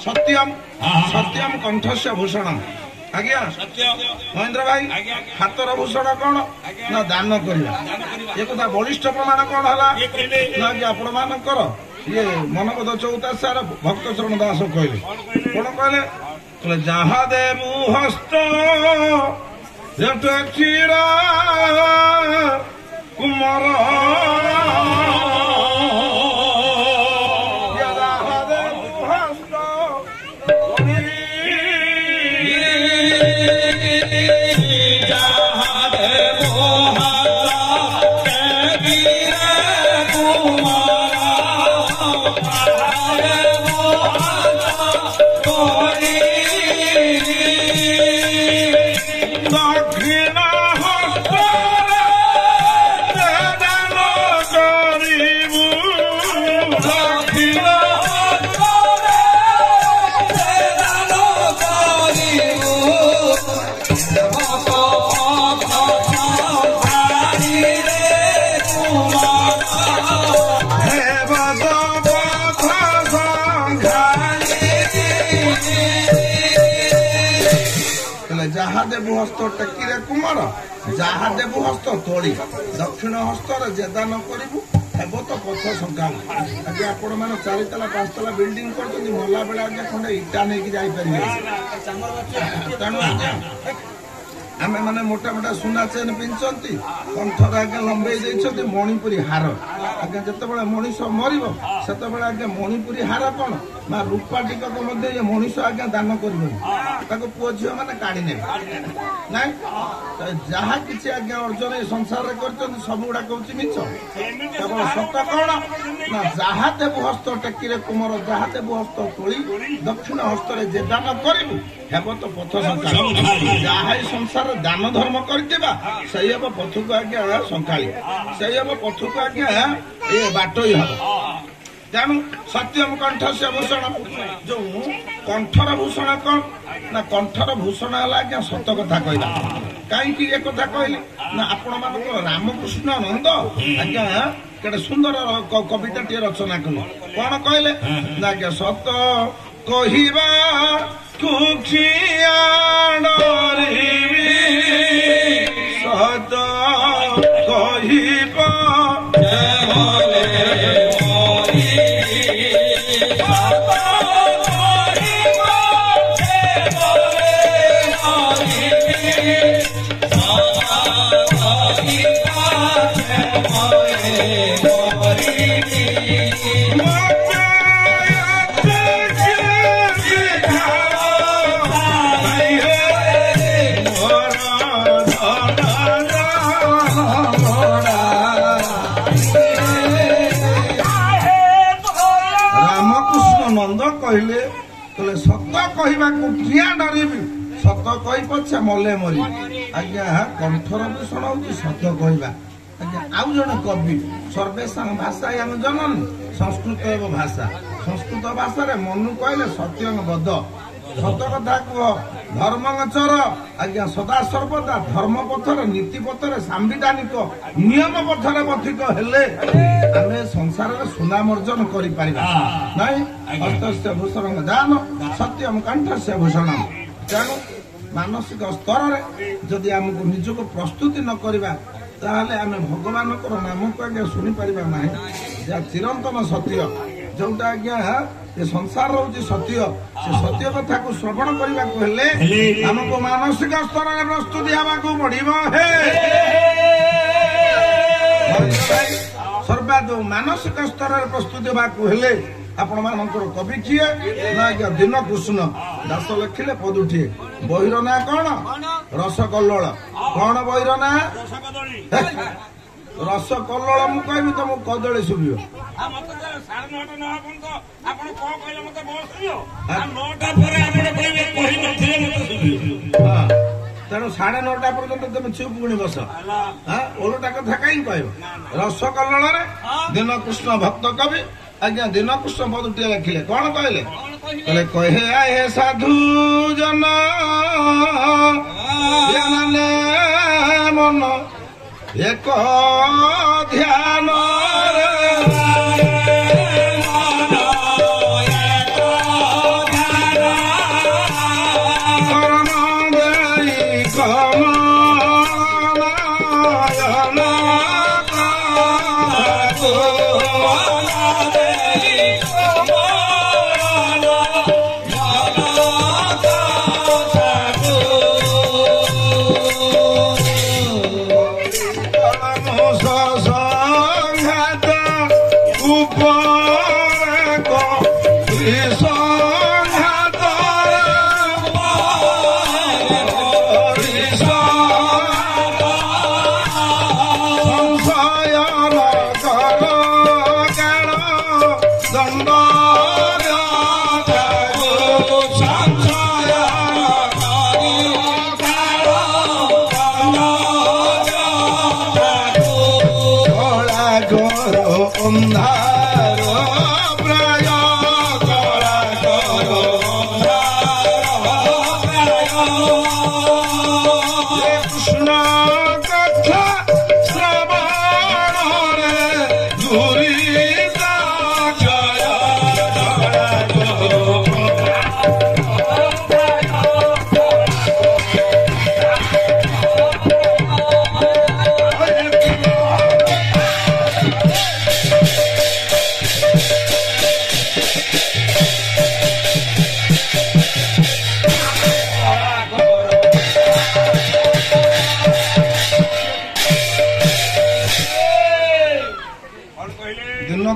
सत्यम सत्यम कंठस्य भूषण आज्ञा महेंद्र भाई हाथर भूषण कौन ना दान करवा ये कथा बलिष्ठ प्रमाण कौन है ना कि आपण मानकर ये मनपद चौतासार भक्त चरण दास कहले कौन कहले जहा देवु हस्त क्षीरा कुमार जहा देवु हस्त टेकिरे कुमार जहा देवु हस्त तोड़ी दक्षिण हस्त जेदान करू हेब तो पथ संकाल आज आपण मैंने 4 तला 5 तला बिल्डिंग कर मला बेला आज खंडे इटा नहीं जापर तेणु आम मैंने मोटा मोटा सुना चेन पिंधि कंठर आगे लंबे देते मणिपुरी हार आगे जिते मनीष मर से आगे मणिपुरी हार कौन ना रूपा टिकक ये मनीष आगे दान कर पुओ झील मैंने काढ़ी ने ना जहा कि आज्ञा अर्जन ये संसार में कर सब गुड़ा कौच मिछ केवल सत कौन ना जहा देवु हस्त टेकिरे कुमार जहा देवु हस्त तोली दक्षिण हस्त जेदान करू हेब तो पथ संकाल जहा संसार दान धर्म कर पथ को आज्ञा संकाली से पथ को आज्ञा ये बाट ही हम तेणु सत्यम कंठ से भूषण जो कंठर भूषण कौन ना कंठर भूषण है आज्ञा सत कथा कहला कहीं एक कथा कहली ना आपण मान रामकृष्ण नंद आज्ञा केटे सुंदर कविता टी रचना कले कौन कहले ना आज्ञा सत कहिबा कुखिया सत कहिबा कहले कहले सत कहवा किया डरबी सत कही पछे मले मरी आज्ञा कंठर भूषण हूँ सत कहवा आज्ञा आउ जड़े कवि सर्वेशा भाषा आम जननी संस्कृत एवं भाषा संस्कृत भाषा मनु कहले सत्य बद सत कथा कह धर्म चर आज्ञा सदा सर्वदा धर्म पथर नीति पथर सांविधानिक नियम पथर पथिक हेले आमे संसार सुनाम अर्जन कर भूषण दान सत्यम कंठस्य भूषण तेणु मानसिक स्तर जदि आमको निजको प्रस्तुति न करवा ताहले आमे भगवान नाम को आज्ञा शुणी पारिबा नाही जा चिरंतन सत्य जोटा आज्ञा ये संसार रोचे सत्य से सत्य कथा को श्रवण करने को हेले हमको मानसिक स्तर में प्रस्तुति हवाक पड़ो हे सर्वाद मानसिक स्तर में प्रस्तुति हवाक हेले आपण मानकर कवि किए ना दिन कृष्ण दास लिखिले पदुठिए बहिर ना कौन रसकल्लोल कौन बहिर ना रसकल्लोल मु कहबी तुम कदली शुभ तेणु 9:30 पर्यंत तुम चुप गुणी बस ओलटा कथा कहीं कह रसकल्लोल दिन कृष्ण भक्त कवि आज्ञा दिन कृष्ण पदुटी लिखिले कौन कहले कहले कहे आए साधु जन मन एक ध्यान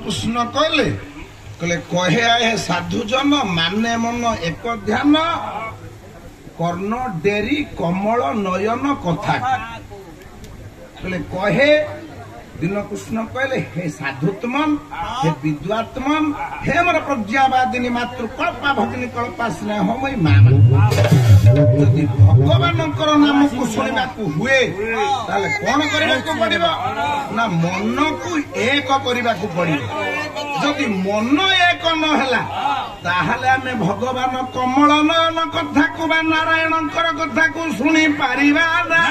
कृष्ण कहले कहले कहे आए साधु जन माने मन एक ध्यान कर्ण डेरी कमल नयन कथा कहले कहे दिन कृष्ण कहले हे साधुत्मन हे विद्वात्मन हे मोर प्रज्ञावादिनी मातृकल्पा भगिनी कल्पा स्नेह मई माँ जदि भगवान नाम को शुणा हुए ताले कौन करने को पड़ो ना मन को एक करने को पड़ो जदि मन एक नहला ताहले आमे भगवान कमल नयन कथा को बा नारायण कथा को शुणी पारिबा ना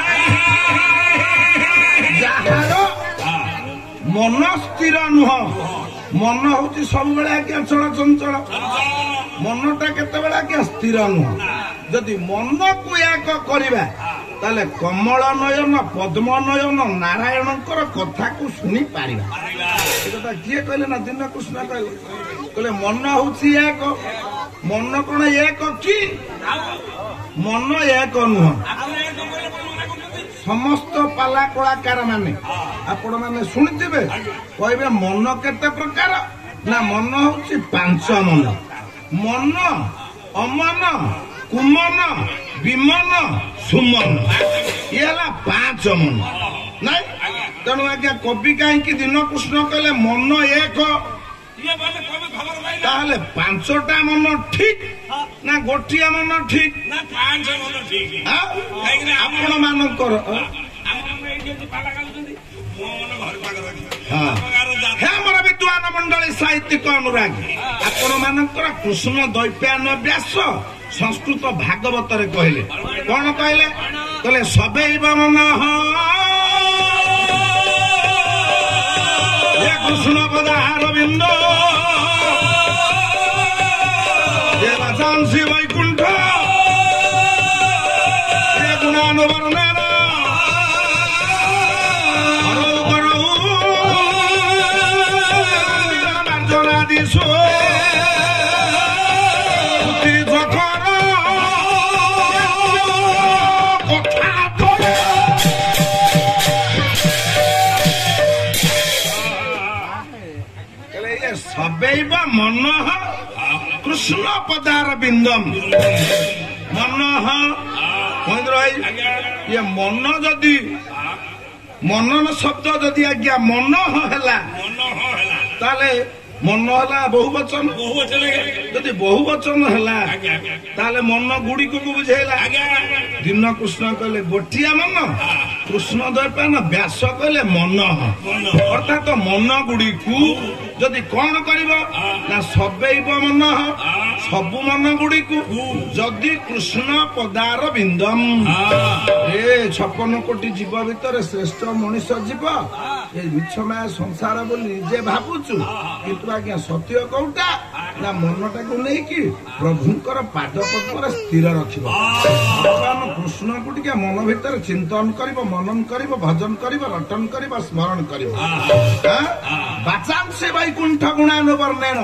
जहार मन स्थिर नुह मन हूँ सब आज्ञा चल चंचल मनटा केतबेले आज्ञा स्थिर नुह जदि मन को एक करवा ताले कमल नयन पद्म नयन नारायण कथा को शुणी पारिबा किए कहले ना दिन कृष्ण कहले मन हूँ एक मन कौन एक कि मन एक नुह समस्त पाला कलाकार माने आपण माने शुणिथिबे कहबे मन केते प्रकार ना मन होची पांच मन मन अमन कुमन विमन सुमन ये हला पांच मन नाई तेणु आज्ञा कवि कहीं दिन कृष्ण कहले मन एक ताहले पांचटा मन ठीक ना गोटिया मन ठीक ना पांच मन ठीक आपण मानकर मोर विद्वान मंडली साहित्यिक अनुरागी आपण मानकर कृष्ण द्वैपायन व्यास संस्कृत भागवत कहले कौन कहले कहले सबैव मन कृष्ण पदार बिंद देवांसी वैकुंठ गुणानुवर्णन मार्जनादिशो सबैव मन कृष्ण पदार बिंदम मन ये मन जदि मनन शब्द जदि आज्ञा मन है ताले मन है बहुवचन जदि बहुवचन है मन गुड़ी को बुझेला दिन कृष्ण कहले गोटिया मन कृष्ण द्वैपायन व्यास कहले मन अर्थात मन गुड़ी को जदि कौन करिबो ना सबैव मन सबु मन गुड़ी को जदि कृष्ण पदार बिंदम ए 56 कोटी जीव भितर श्रेष्ठ मनुष्य जीव ये मिछमाया संसार बोली जे भाबुचु किंतु आज्ञा सत्य कोउटा ना मनटा को नहीं कि प्रभुंकर पाद पद्म स्थिर रखिबो भगवान कृष्ण को टिके मन भितर चिंतन करिबो मनन करिबो भजन करिबो रटन करिबो स्मरण करिबो बाचांसे वैकुंठ गुणानुवर्णन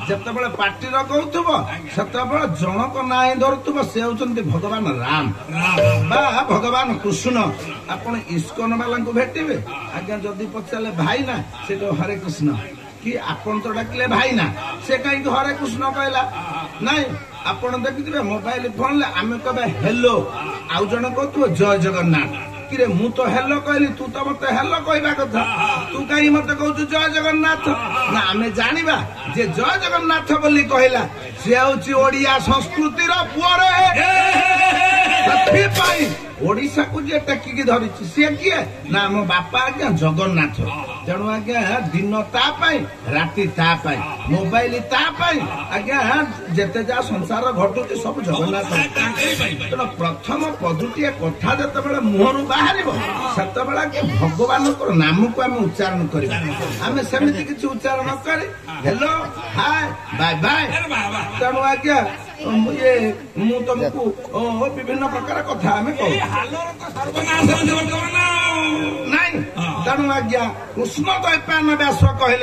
जेतेबेले पार्टी कहूथबो सेतेबेले जनक नाय धरुथबो से होचंती भगवान राम बा भगवान कृष्ण आपण इस्कन वाला को भेटिबे आज्ञा जदि पचाले भाई ना से हरे कृष्ण कि आपण तो डाकिले भाई ना से कहीं हरे कृष्ण कहला नहीं आपण देखिए मोबाइल फोन ले आम कहे हेलो आउ जन कहू जय जगन्नाथ कि मु तो हेलो कहली तू तो मत हेलो कहवा कथा तू कहीं मत कहू जय जगन्नाथ ना आम जानिबा जे जय जगन्नाथ बोली कहला से हूँ ओडिया संस्कृतिर पुअरे ओडिशा को जे टेकिकी धरी सी किए ना मो बापा आज्ञा जगन्नाथ तेणु आज्ञा दिन तापाई राति तापाई मोबाइल तापाई आज्ञा जेते जा संसार घटुची सब जगन्नाथ तेणु प्रथम पदुटी कथा जिते मुहर बाहर से भगवान नाम को आम उच्चारण करवा आम सेमती किसी उच्चारण कर हेलो हाय बाय बाय तेणु आज्ञा ये मु तुमको विभिन्न प्रकार कथा आम कहू नहीं तेणु आज्ञा कृष्ण द्वैपायन व्यास कहले